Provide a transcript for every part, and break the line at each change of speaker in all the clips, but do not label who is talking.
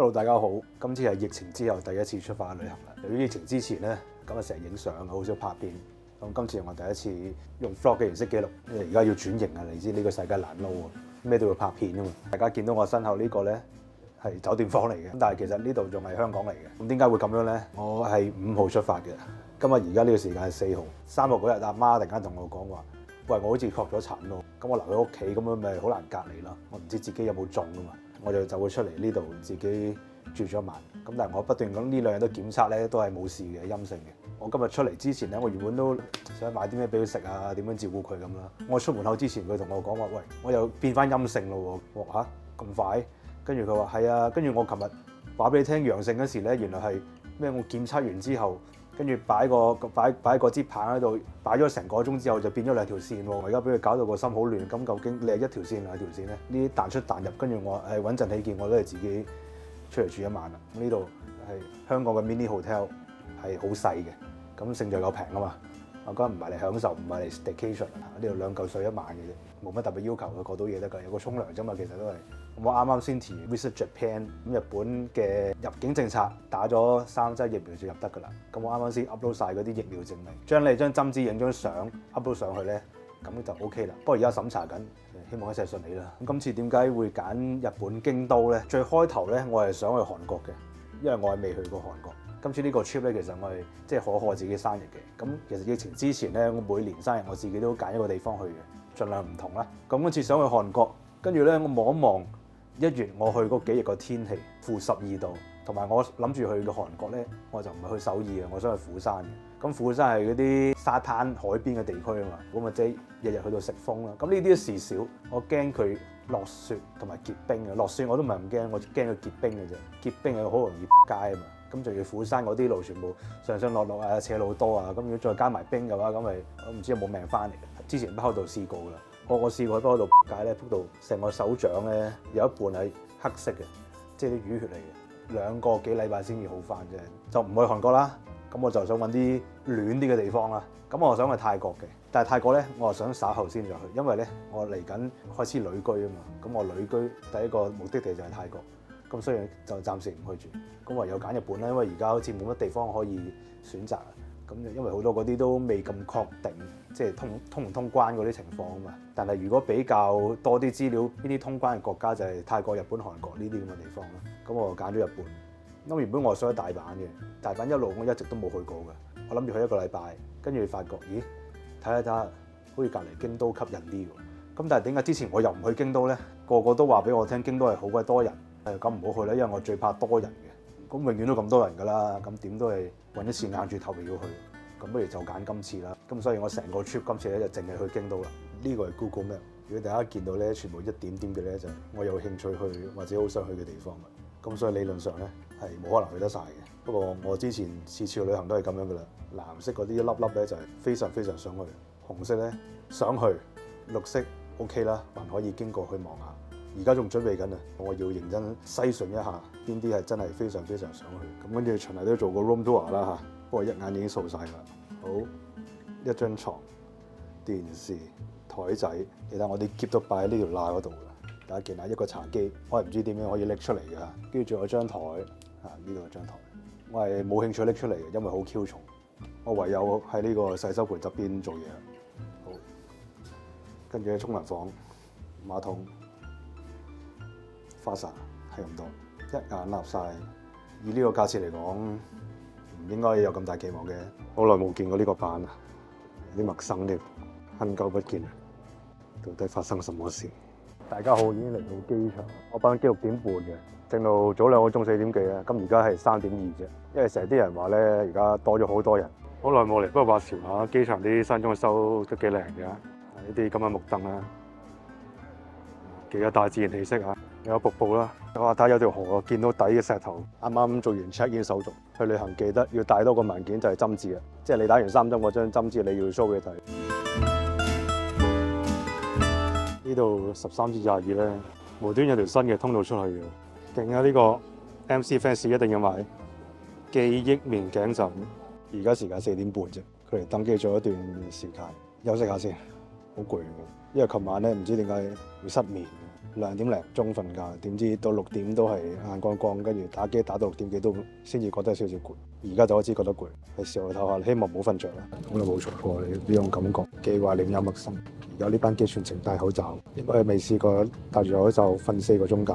Hello， 大家好。今次係疫情之後第一次出發旅行啦。由於疫情之前咧，咁啊成日影相，好少拍片。咁今次係我第一次用 vlog 嘅形式記錄，因為而家要轉型啊，你知呢個世界難撈啊，咩都要拍片啊嘛。大家見到我身後呢個咧係酒店房嚟嘅，咁但係其實呢度仲係香港嚟嘅。咁點解會咁樣咧？我係5號出發嘅，今日而家呢個時間係4號。3號嗰日阿媽突然間同我講話，喂，我好似確咗診咯，咁我留喺屋企咁樣咪好難隔離咯。我唔知自己有冇中啊嘛，我就會出嚟呢度自己住咗一晚。咁但係我不斷咁呢2日都檢測咧，都係冇事嘅，陰性嘅。我今日出嚟之前咧，我原本都想買啲咩俾佢食啊，點樣照顧佢咁啦。我出門口之前，佢同我講話，喂，我又變翻陰性咯喎。我話嚇咁快？跟住佢話係啊。跟住我琴日話俾你聽陽性嗰時咧，原來係咩？我檢測完之後，跟住擺個支棒喺度，擺咗成個鐘之後就變咗2條線喎。我而家俾佢搞到個心好亂。咁究竟你係1條線定2條線咧？呢啲彈出彈入，跟住我係穩陣起見，我都係自己出嚟住一晚啦。呢度係香港嘅 mini hotel，係好細嘅。咁勝在又平啊嘛，我覺得唔係嚟享受，唔係嚟 staycation 啊，呢度2嚿水一晚嘅啫，冇乜特別要求，佢過到嘢得㗎，有個沖涼啫嘛，其實都係。我啱啱先填 Visit Japan，咁日本嘅入境政策打咗3劑疫苗就入得㗎啦。咁我啱啱先 upload 晒嗰啲疫苗證明，將你張針紙影張相 upload 上去咧，咁就 OK 啦。不過而家審查緊，希望一切順利啦。咁今次點解會揀日本京都咧？最開頭咧，我係想去韓國嘅，因為我係未去過韓國。今次呢個 trip 咧，其實我係即係賀自己生日嘅。咁其實疫情之前咧，我每年生日我自己都揀一個地方去嘅，盡量唔同啦。咁今次想去韓國，跟住咧我望一望1月我去嗰幾日個天氣-12度，同埋我諗住去嘅韓國咧，我就唔係去首爾嘅，我想去釜山嘅。咁釜山係嗰啲沙灘海邊嘅地區啊嘛，咁啊即係日日去到食風啦。咁呢啲事少，我驚佢落雪同埋結冰嘅。落雪我都唔係唔驚，我驚佢結冰嘅啫。結冰係好容易仆街啊嘛。咁仲要釜山嗰啲路全部上上落落啊，斜路多啊，咁如果再加埋冰嘅話，咁咪我唔知有冇命翻嚟。之前北海道試過啦，我試過喺北海道仆街咧，仆到成個手掌咧有一半係黑色嘅，即係啲淤血嚟嘅，2個幾禮拜先至好翻啫。就唔去韓國啦，咁我就想揾啲暖啲嘅地方啦。咁我想去泰國嘅，但係泰國咧，我係想稍後先再去，因為咧我嚟緊開始旅居啊嘛。咁我旅居第一個目的地就係泰國。咁所以就暫時唔去住，咁唯有揀日本啦，因為而家好似冇乜地方可以選擇，咁因為好多嗰啲都未咁確定，即係通唔通關嗰啲情況啊嘛。但係如果比較多啲資料，邊啲通關嘅國家就係泰國、日本、韓國呢啲咁嘅地方啦。咁我揀咗日本。咁原本我想去大阪嘅，大阪一路我一直都冇去過嘅，我諗住去1個禮拜，跟住發覺，咦，睇下，好似隔離京都吸引啲喎。咁但係點解之前我又唔去京都咧？個個都話俾我聽，京都係好鬼多人。咁唔好去啦，因為我最怕多人嘅。咁永遠都咁多人㗎啦，咁點都係揾一次硬住頭皮要去。咁不如就揀今次啦。咁所以我成個 trip 今次咧就淨係去京都啦。呢個係 Google Map。如果大家見到咧，全部一點點嘅咧，就係我有興趣去或者好想去嘅地方啦。咁所以理論上咧係冇可能去得晒嘅。不過我之前次去旅行都係咁樣㗎啦。藍色嗰啲一粒粒咧就係非常非常想去，紅色咧想去，綠色 OK 啦，還可以經過去望下。而家仲準備緊啊！我要認真篩選一下邊啲係真係非常非常想去。咁跟住循例都做個 room tour 啦嚇，不過一眼已經掃晒啦。好，一張床、電視、台仔，其實我啲喼都擺喺呢條罅嗰度嘅。大家見下一個茶幾，我係唔知點樣可以拎出嚟嘅。跟住仲有張台啊，呢度有張台，我係冇興趣拎出嚟嘅，因為好 Q 重。我唯有喺呢個洗手盆側邊做嘢。好，跟住喺沖涼房、馬桶。花灑係咁多，一眼立晒。以呢個價錢嚟講，唔應該有咁大期望嘅。好耐冇見過呢個版啊，有啲陌生添，很久不見。到底發生什麼事？大家好，已經嚟到機場。我班機6點半嘅，正到早2個鐘4點幾啊。咁而家係3點2啫。因為成日啲人話咧，而家多咗好多人。好耐冇嚟，不過話時話，機場啲山裝修都幾靚嘅。呢啲咁嘅木凳啊，幾有大自然氣息啊！有瀑布啦，我睇有條河，見到底嘅石頭。啱啱做完 check in 手續，去旅行記得要帶多個文件，就係針紙啊！即係你打完3針嗰張針紙，你要 show 俾佢睇。呢度13至22咧，無端有條新嘅通道出去嘅，勁啊！呢個 MC fans 一定要買記憶棉頸枕。而家時間4點半啫，佢哋登記咗一段時間，休息下先，好攰。因為琴晚咧唔知點解會失眠。2點零鐘瞓覺，點知到6點都係眼光光，跟住打機打到6點幾都先至覺得少少攰。而家就開始覺得攰，係時候唞下，希望唔好瞓着啦。咁就冇錯過你呢種感覺，既懷念又陌生。而家呢班機全程戴口罩，應該係未試過戴住口罩瞓4個鐘覺。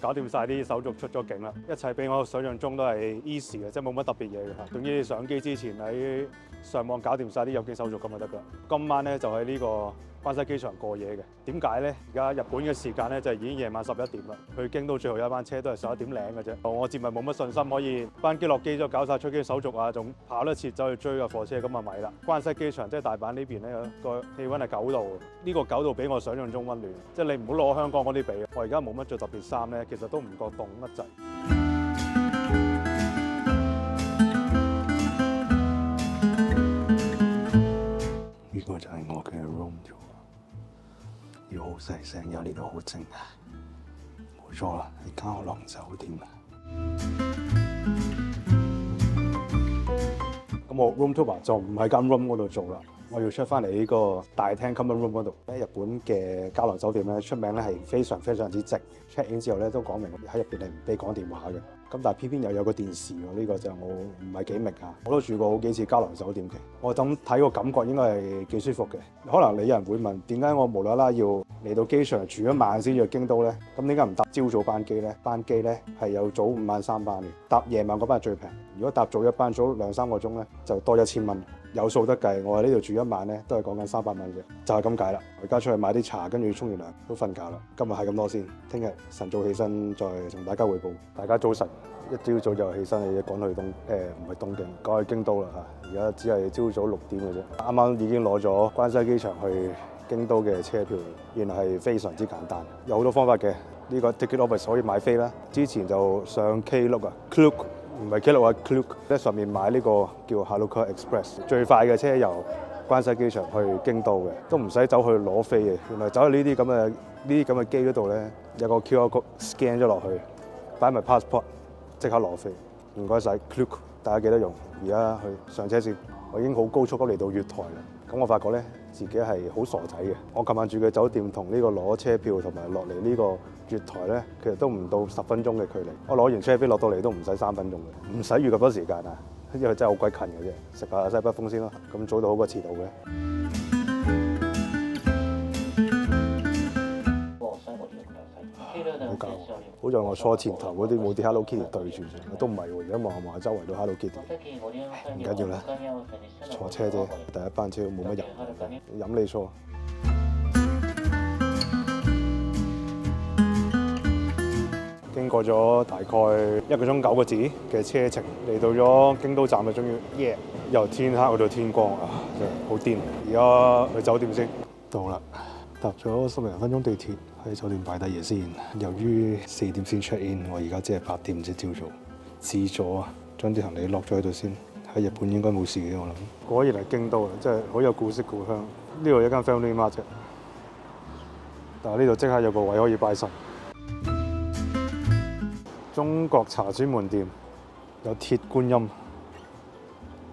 搞掂晒啲手續出咗境啦，一切比我想象中都係 easy 嘅，即係冇乜特別嘢嘅嚇。總之上機之前喺上網搞掂晒啲入境手續咁就得㗎。今晚咧就喺呢個關西機場過夜嘅。點解咧？而家日本嘅時間咧就係已經夜晚11點啦。去京都最後一班車都係11點零嘅啫。我節目冇乜信心可以班機落機咗搞晒出機手續啊，仲跑得切走去追架火車咁啊咪啦。關西機場即係大阪呢邊咧個氣温係9度，呢個9度比我想象中温暖。即係你唔好攞香港嗰啲比，我而家冇乜着特別衫咧，其實都唔覺凍乜滯。呢個就係我嘅 room tour， 要好細聲，有呢度好靜啊！冇錯啦，係嘉樂酒店啊。咁我 room tour 就唔喺間 room 嗰度做啦，我要出翻嚟呢個大廳 common room 嗰度。喺日本嘅嘉樂酒店咧，出名咧係非常非常之靜。check in 之後咧都講明喺入邊係唔俾講電話嘅。咁但係偏偏又有個電視喎，呢個就我唔係幾明啊！我都住過好幾次嘉樂酒店嘅，我咁睇個感覺應該係幾舒服嘅。可能你有人會問，點解我無啦啦要嚟到機場住1晚先至去京都咧？咁點解唔搭朝早班機咧？班機咧係有早午晚3班嘅，搭夜晚嗰班係最平。如果搭早一班，早2-3個鐘咧就多1000蚊。有數得計，我喺呢度住1晚咧都係講緊300蚊嘅，就係咁解啦。我而家出去買啲茶，跟住沖完涼都瞓覺啦。今日係咁多先，聽日晨早起身再同大家匯報。大家早晨，一朝早就起身，你趕去唔係東京，趕去京都啦嚇。而家只係朝早6點嘅啫，啱啱已經攞咗關西機場去京都嘅車票，原來係非常之簡單，有好多方法嘅。呢個 ticket office 可以買飛啦，之前就上 Klook 啊 ，Klook。唔係 Klook 啊 ，Klook 喺上面買呢個叫 Haruka Express， 最快嘅車由關西機場去京都嘅，都唔使走去攞飛嘅。原來走去呢啲咁嘅機嗰度咧，有個 QR code scan 咗落去，擺埋 passport， 即刻攞飛。唔該晒 Klook， 大家記得用。而家去上車先，我已經好高速咁嚟到月台啦。咁我發覺咧自己係好傻仔嘅。我琴晚住嘅酒店同呢個攞車票同埋落嚟呢個月台咧，其實都唔到10分鐘嘅距離。我攞完車飛落到嚟都唔使3分鐘嘅，唔使預咁多時間啊！因為真係好鬼近嘅啫，食下西北風先咯。咁早到好過遲到嘅。好搞，好在我坐前頭嗰啲冇啲 Hello Kitty 對住啫，都唔係喎。而家望下周圍都 Hello Kitty， 唔緊要啦，坐車啫，第一班車冇乜人，飲你錯。經過咗大概1個鐘9個字嘅車程，嚟到咗京都站就終於由天黑去到天光啊，真係好癲！而家去酒店先，到啦，搭咗10零分鐘地鐵喺酒店擺低嘢先。由於4點先 check in， 我而家只係8點啫，朝早自助啊，將啲行李落咗喺度先。喺日本應該冇事嘅，我諗。果然係京都啊，真係好有古色古香。呢度有一間 Family Mart 啫，但係呢度即刻有個位可以擺神。中國茶專門店有鐵觀音，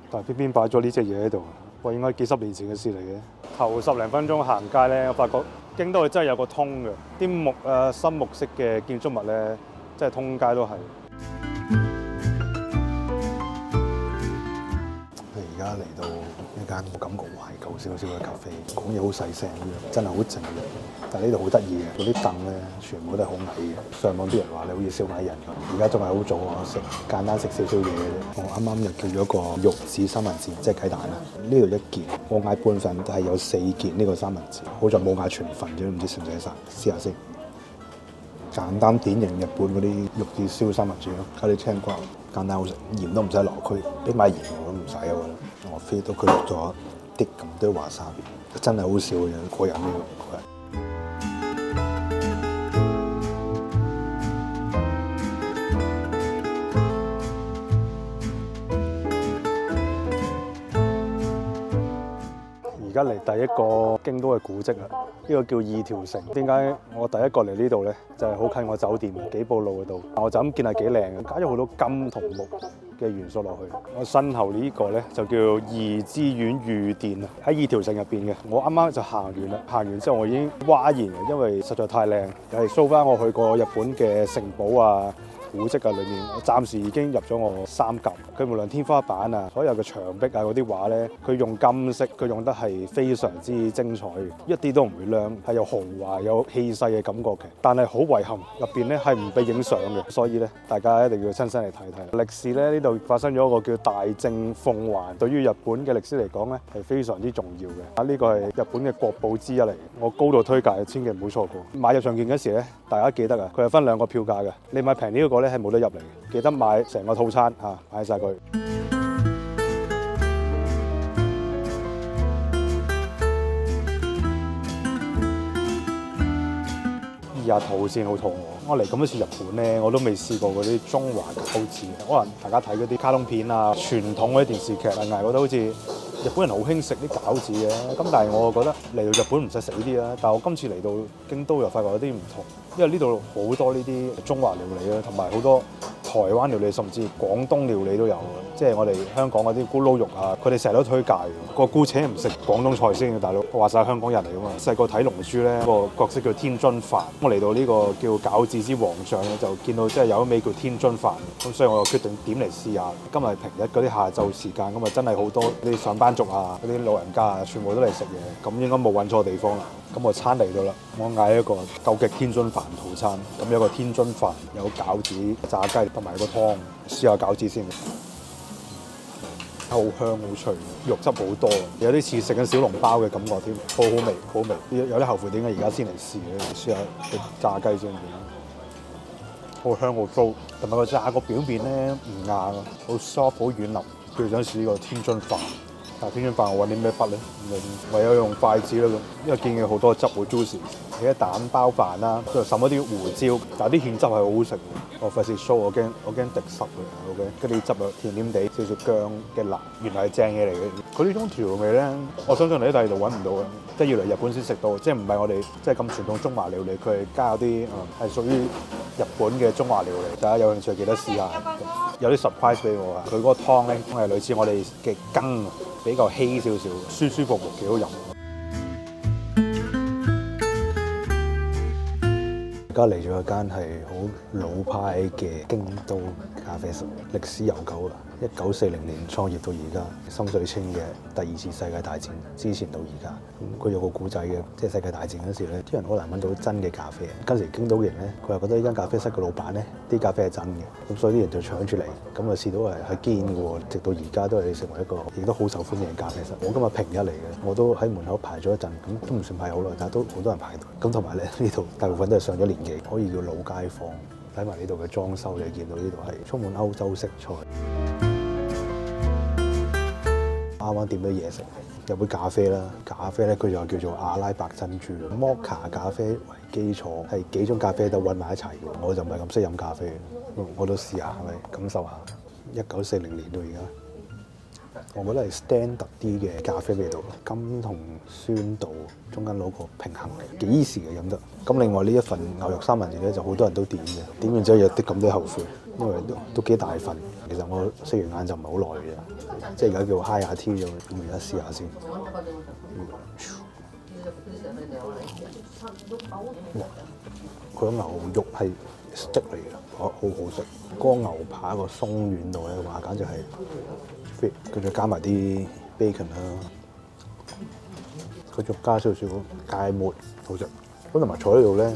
但係偏偏擺咗呢隻嘢喺度，喂，應該幾10年前嘅事嚟嘅。頭10零分鐘行街咧，我發覺京都真係有個通嘅，啲木啊新木式嘅建築物咧，真係通街都係。而家嚟到一間我感覺懷舊少少嘅咖啡，講嘢好細聲咁樣，真係好靜嘅。但係呢度好得意嘅，嗰啲凳咧全部都係好矮嘅。上網啲人話你好似燒賣人咁，而家仲係好早啊，簡單食少少嘢嘅啫。我啱啱又叫咗個玉子三文治，即係雞蛋啦。呢度1件，我嗌半份，但係有4件呢個三文治，好在冇嗌全份啫，唔知食唔食得晒。試下先。簡單典型日本嗰啲玉子燒三文治咯，加啲青瓜，簡單好食，鹽都唔使落，佢俾埋鹽我都唔使啊！我 feel 到佢落咗啲咁多華沙別，真係好少嘅，過癮呢個。而家嚟第一個京都嘅古蹟啦，呢個叫二條城。點解我第一個嚟呢度咧？就係好近我酒店，幾步路嗰度。我就咁見係幾靚嘅，加咗好多金同木嘅元素落去。我身後呢個咧就叫二之院御殿啊，喺二條城入邊嘅。我啱啱就行完啦，行完之後我已經嘩然嘅，因為實在太靚。又係 show 翻我去過日本嘅城堡啊、古蹟啊裏面，我暫時已經入咗我3級。佢無論天花板啊、所有嘅牆壁啊嗰啲畫咧，佢用金色，佢用得係非常之精彩，一啲都唔會靚，係有豪華、有氣勢嘅感覺嘅。但係好遺憾，入邊咧係唔俾影相嘅，所以咧大家一定要親身嚟睇睇。歷史咧呢度發生咗一個叫大政奉還，對於日本嘅歷史嚟講咧係非常之重要嘅。呢個係日本嘅國寶之一嚟，我高度推介，千祈唔好錯過。買入場券嗰時咧，大家記得啊，佢係分2個票價嘅，你買平呢個咧係冇得入嚟嘅，記得買成個套餐嚇，買晒佢。醫下肚先，好肚餓。我嚟咁多次日本咧，我都未試過嗰啲中華餃子。可能大家睇嗰啲卡通片啊、傳統嗰啲電視劇啊，覺得好似日本人好興食啲餃子嘅。咁但係我覺得嚟到日本唔使死啲啦。但係我今次嚟到京都又發覺有啲唔同，因為呢度好多呢啲中華料理啦，同埋好多台灣料理，甚至廣東料理都有。即係我哋香港嗰啲咕嚕肉啊，佢哋成日都推介嘅。個姑且唔食廣東菜先嘅大佬，話晒香港人嚟㗎嘛。細個睇龍珠咧，個角色叫天津飯。我嚟到呢個叫餃子之皇上咧，就見到即係有一味叫天津飯。咁所以我就決定點嚟試下。今日平日嗰啲下晝時間，咁啊真係好多啲上班族啊、嗰啲老人家啊，全部都嚟食嘢。咁應該冇揾錯地方啦。咁我餐嚟到啦，我嗌一個究極天津飯套餐。咁有個天津飯，有餃子、炸雞同埋個湯。試下餃子先。好香好脆，肉汁好多，有啲似食緊小籠包嘅感覺添，好好味，好味。有啲後悔點解而家先嚟試咧？試下炸雞先點，好香好酥，同埋個炸個表面咧唔硬啊，好 soft 好軟腍。最想試呢個天津飯，但係天津飯我揾啲咩筆咧？唯有用筷子啦咁，因為見佢好多汁好 juicy。你啲蛋包飯啦，跟住滲一啲胡椒，但係啲芡汁係好好食。我費事 show，我驚滴濕佢。OK，跟住啲汁啊甜甜地，少少薑嘅辣，原來係正嘢嚟嘅。佢呢種調味咧，我相信你喺第二度揾唔到嘅，即係要嚟日本先食到，即係唔係我哋即係咁傳統中華料理，佢係加啲係屬於日本嘅中華料理。大家有興趣記得試下。有啲 surprise 俾我啊！佢嗰個湯咧係類似我哋嘅羹，比較稀少少，舒舒服服幾好飲。而家嚟咗一間係好老派嘅京都咖啡室，歷史悠久啊！1940年創業到而家，深水清嘅第2次世界大戰之前到而家，佢有個古仔嘅，即係世界大戰嗰時咧，啲人好難揾到真嘅咖啡。嗰時京都人咧，佢又覺得呢間咖啡室嘅老闆咧，啲咖啡係真嘅，咁所以啲人就搶住嚟，咁啊試到係堅嘅喎，直到而家都係成為一個亦都好受歡迎嘅咖啡室。我今日平日嚟嘅，我都喺門口排咗一陣，咁都唔算排好耐，但係都好多人排隊。咁同埋咧，呢度大部分都係上咗年紀，可以叫老街坊。睇埋呢度嘅裝修，你見到呢度係充滿歐洲色彩。啱啱點咗嘢食，有杯咖啡啦。咖啡咧，佢就叫做阿拉伯珍珠，摩卡咖啡為基礎，係幾種咖啡都混埋一齊嘅。我就唔係咁識飲咖啡，我都試下係咪感受下。1940年到而家，我覺得係 standard 啲嘅咖啡味道，甘同酸度中間攞個平衡，幾時嘅飲得。咁另外呢一份牛肉三文治咧，就好多人都點嘅，點完之後有啲咁多後悔，因為都幾大份。其實我食完晏就唔係好耐嘅，即係而家叫 high 下 tea 咁，咁而家試下先。哇！佢個牛肉係 steak 嚟嘅，好好食。嗰個牛扒個鬆軟度咧，話簡直係 fit。佢再加埋啲 bacon 啦，佢再加少少芥末，好食。咁同埋坐喺度咧，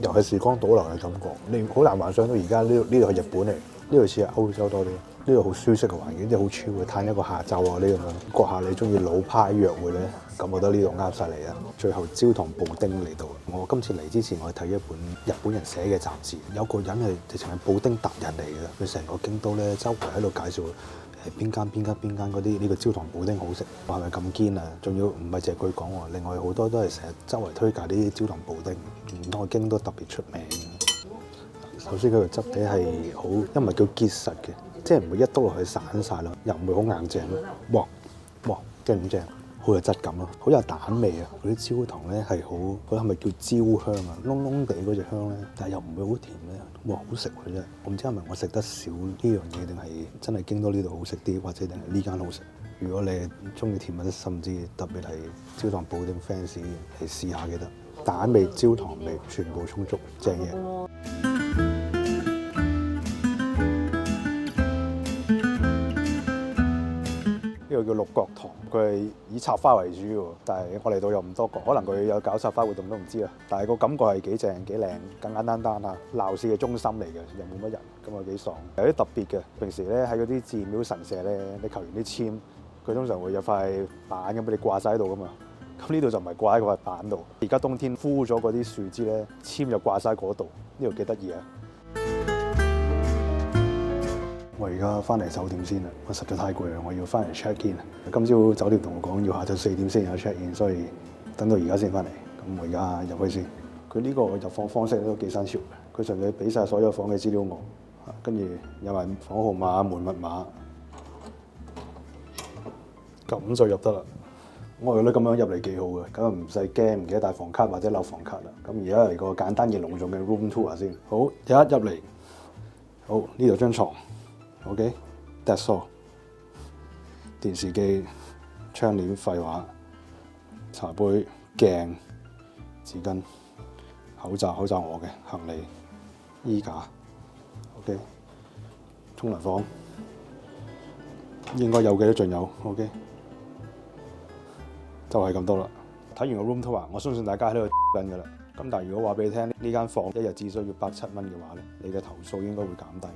又係時光倒流嘅感覺。你好難幻想到而家呢度係日本嚟，呢度似係歐洲多啲。呢度好舒適嘅環境，即係好超嘅，嘆一個下晝啊呢咁樣。閣下你中意老派約會咧，咁我覺得呢度啱晒你啊！最後焦糖布丁嚟到，我今次嚟之前我睇一本日本人寫嘅雜誌，有個人係直情係布丁達人嚟嘅，佢成個京都咧周圍喺度介紹邊間嗰啲呢個焦糖布丁好食，話係咪咁堅啊？仲要唔係淨係佢講喎，另外好多都係成日周圍推介啲焦糖布丁，唔通京都特別出名。首先佢個質地係好，因為叫結實嘅。即係唔會一篤落去散晒咯，又唔會好硬淨咯。哇，正唔正？好好有質感咯，好有蛋味啊！嗰啲焦糖咧係好，嗰係咪叫焦香啊？燶燶地嗰隻香咧，但係又唔會好甜咧，哇！好食佢真係，我唔知係咪我食得少呢樣嘢，定係真係京都呢度好食啲，或者定係呢間好食？如果你係中意甜品，甚至特別係焦糖布丁 fans 嚟試下記得，蛋味、焦糖味全部充足，正嘢。呢個叫六角堂，佢係以插花為主喎，但係我嚟到又唔多覺，可能佢有搞插花活動都唔知啊。但係個感覺係幾正幾靚，簡簡單單啊！鬧市嘅中心嚟嘅，又冇乜人，咁啊幾爽。有啲特別嘅，平時咧喺嗰啲寺廟神社咧，你求完啲籤，佢通常會有塊板咁俾你掛晒喺度噶嘛。咁呢度就唔係掛喺個塊板度。而家冬天枯咗嗰啲樹枝咧，籤就掛晒喺嗰度，呢度幾得意啊！我而家翻嚟酒店先啦，我實在太攰啦，我要翻嚟 check in。今朝酒店同我講要下晝4點先有 check in，所以等到而家先翻嚟。咁我而家入去先。佢呢個入房方式都幾新潮嘅，佢純粹俾晒所有房嘅資料我，跟住有埋房號碼、門密碼，咁就入得啦。我覺得咁樣入嚟幾好嘅，咁啊唔使驚唔記得帶房卡或者漏房卡啦。咁而家嚟個簡單而隆重嘅 room tour 先。好，一入嚟，好呢度張床。OK，that's all。電視機、窗簾、廢話、茶杯、鏡、紙巾、口罩我嘅行李、衣架。OK， 沖涼房應該有嘅都盡有。OK， 就係咁多啦。睇完個 room tour，我相信大家喺度緊㗎啦。咁但係如果話俾你聽，呢間房一日只需要87蚊嘅話咧，你嘅投訴應該會減低。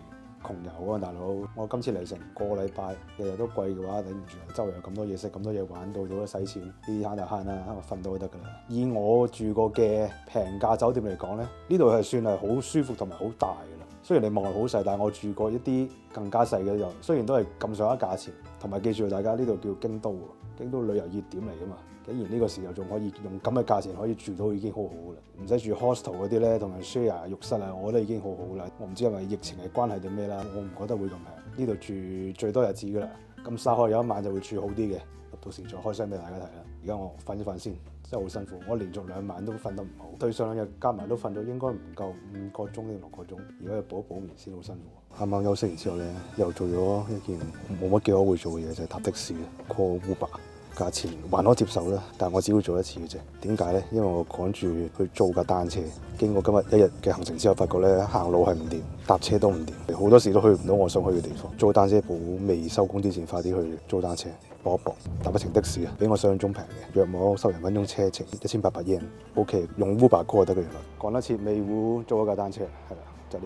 窮遊啊，大佬！我今次嚟成個禮拜，日日都貴嘅話，頂唔住啊！周圍有咁多嘢食，咁多嘢玩，到都使錢，呢啲慳就慳啦，瞓到就得㗎啦。以我住過嘅平價酒店嚟講咧，呢度係算係好舒服同埋好大㗎啦。雖然你望落好細，但係我住過一啲更加細嘅，又雖然都係咁上下價錢，同埋記住大家呢度叫京都喎，京都旅遊熱點嚟㗎嘛。竟然呢個時候仲可以用咁嘅價錢可以住到已經好好啦，唔使住 hostel 嗰啲咧，同人 share 浴室啊，我覺得已經好好啦。我唔知係咪疫情係關係定咩啦，我唔覺得會咁平。呢度住最多日子噶啦，咁沙海有一晚就會住好啲嘅，到時再開箱俾大家睇啦。而家我瞓一瞓先，真係好辛苦，我連續2晚都瞓得唔好，對上2日加埋都瞓到應該唔夠5個鐘定6個鐘，而家要補一補眠先，好辛苦。啱啱休息完之後咧，又做咗一件冇乜幾可會做嘅嘢，就係搭的士 call Uber。價錢還可接受啦，但係我只會做一次嘅啫。點解咧？因為我趕住去租架單車。經過今日一日嘅行程之後，發覺咧行路係唔掂，搭車都唔掂，好多時都去唔到我想去嘅地方。租單車鋪未收工之前，快啲去租單車搏一搏，搭一程的士啊，比我想象中平嘅，約莫10分鐘車程1800 yen。OK， 用 Uber call 就得嘅原來。趕得切尾湖租一架單車，係啦，就呢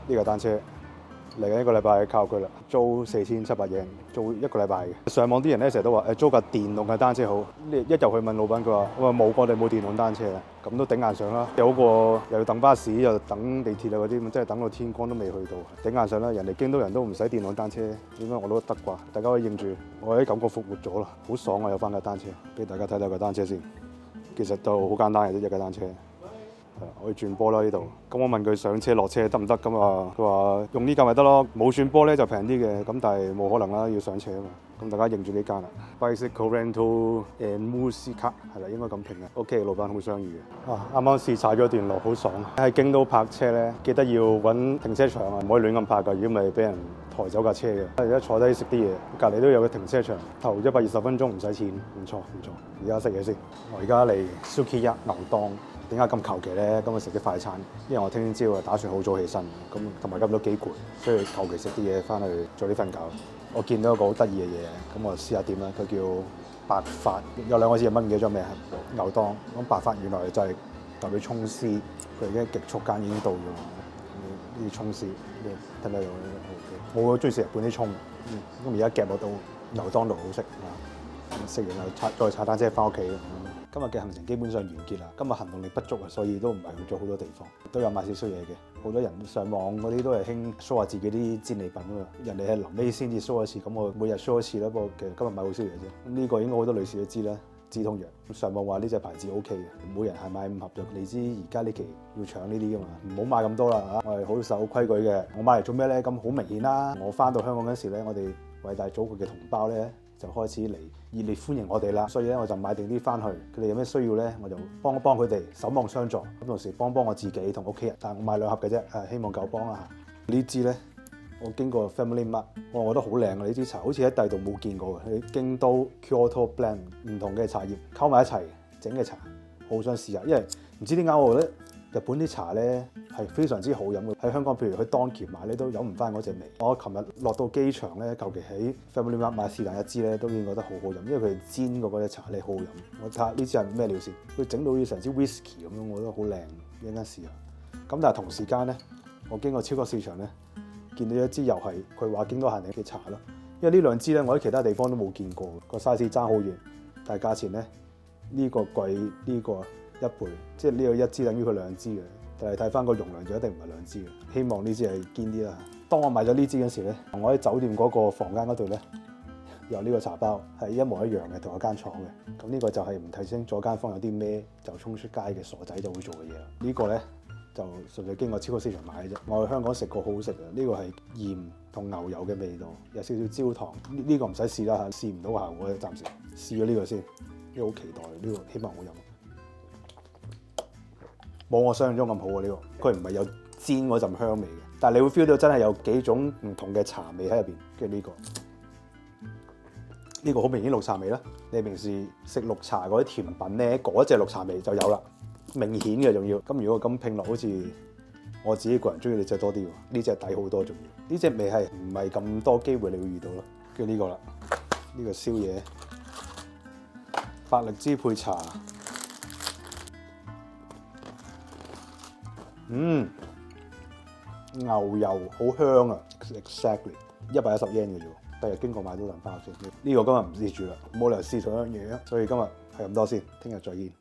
架單車。嚟緊1個禮拜靠佢啦，租4700yen，租1個禮拜嘅。上網啲人咧成日都話租架電動嘅單車好，一入去問老闆，佢話我話冇，我哋冇電動單車啊，咁都頂硬上啦。有個又要等巴士又等地鐵啊嗰啲，咁即係等到天光都未去到，頂硬上啦。人哋京都人都唔使電動單車，點解我都得啩？大家可以認住，我啲感覺復活咗啦，好爽啊！有翻架單車，俾大家睇睇個單車先。其實就好簡單嘅啫，一架單車。可以轉波啦呢度，咁我問佢上車落車得唔得？咁啊，佢話用呢架咪得咯，冇轉波咧就平啲嘅，咁但係冇可能啦，要上車啊嘛。咁大家認住呢間啦 ，Bicycle Rental and Musica 係啦，應該咁拼嘅。OK， 老闆好相遇嘅。啱啱試踩咗段路，好爽。喺京都泊車咧，記得要揾停車場啊，唔可以亂咁泊㗎，如果咪俾人抬走架車嘅。而家坐低食啲嘢，隔離都有個停車場，頭120分鐘唔使錢，唔錯唔錯。而家食嘢先，我而家嚟 Sukiya 牛檔。點解咁求其咧？今日食啲快餐，因為我聽朝打算好早起身，咁同埋今日都幾攰，所以求其食啲嘢翻去早啲瞓覺。我見到一個好得意嘅嘢，咁我試下點啦。佢叫白髮，有2個字蚊嘅咗咩？牛檔咁白髮原來就係代表葱絲，佢而家極速間已經到咗。呢啲葱絲，睇唔睇到？我中意食日本啲葱，咁而家夾落到牛檔度好食啊！食完又再踩單車翻屋企。今日嘅行程基本上完結啦。今日行動力不足啊，所以都唔係去咗好多地方，都有買少少嘢嘅。好多人上網嗰啲都係興 show 下自己啲戰利品啊嘛。人哋係臨尾先至 show 一次，咁我每日 show 一次啦。不過其實今日買好少嘢啫。呢個應該好多女士都知啦，止痛藥。上網話呢隻牌子 OK 嘅，每人係買5盒藥。你知而家呢期要搶呢啲噶嘛，唔好買咁多啦嚇。我係好守規矩嘅。我買嚟做咩咧？咁好明顯啦。我翻到香港嗰時咧，我哋偉大祖國嘅同胞咧，就開始嚟熱烈歡迎我哋啦。所以咧我就買定啲翻去，佢哋有咩需要咧我就幫一幫佢哋，守望相助。咁同時幫我自己同屋企人，但係我買2盒嘅啫，希望夠幫啦嚇。呢支咧我經過 Family Mart，我覺得好靚啊！呢支茶好似喺第度冇見過嘅，喺京都 Kyoto Blend 唔同嘅茶葉溝埋一齊整嘅茶，好想試下，因為唔知點解我覺得日本啲茶咧係非常之好飲嘅。喺香港譬如去當期買咧都飲唔翻嗰隻味。我琴日落到機場咧，求其喺 Family Mart 買是但一支咧，都已經覺得好好飲，因為佢煎過嗰隻茶咧好好飲。我睇下呢支係咩料先，佢整到好似成支 whisky 咁樣，我覺得好靚，一陣間試下。咁但係同時間咧，我經過超級市場咧，見到一支又係佢話京都限定嘅茶咯。因為呢兩支咧，我喺其他地方都冇見過，個 size 爭好遠，但係價錢咧呢個貴呢個1倍，即係呢個一支等於佢2支嘅。但係睇翻個容量就一定唔係2支嘅。希望呢支係堅啲啦。當我買咗呢支嗰時咧，我喺酒店嗰個房間嗰度咧有呢個茶包係一模一樣嘅，同一間廠嘅。咁呢個就係唔睇清楚間房有啲咩就衝出街嘅傻仔就會做嘅嘢啦。呢個咧就純粹經過超級市場買嘅啫。我喺香港食過好好食嘅，呢個係鹽同牛油嘅味道，有少少焦糖。呢個唔使試啦嚇，試唔到效果嘅，暫時試咗呢個先。呢個好期待，呢個希望好飲。冇我想象中咁好啊！呢個佢唔係有煎嗰陣香味嘅，但係你會 feel 到真係有幾種唔同嘅茶味喺入邊。跟住呢個好明顯綠茶味啦。你平時食綠茶嗰啲甜品咧，嗰隻綠茶味就有啦，明顯嘅仲要。咁如果咁拼落，好似我自己個人中意呢隻多啲喎，呢隻抵好多仲要。呢隻味係唔係咁多機會你會遇到咯？跟住呢個啦，呢個宵夜百力滋配茶。牛油好香啊 ！Exactly 110 yen 嘅啫，第日經過買多陣包先。呢個今日唔試住啦，冇理由試同一樣嘢啊！所以今日係咁多先，聽日再見。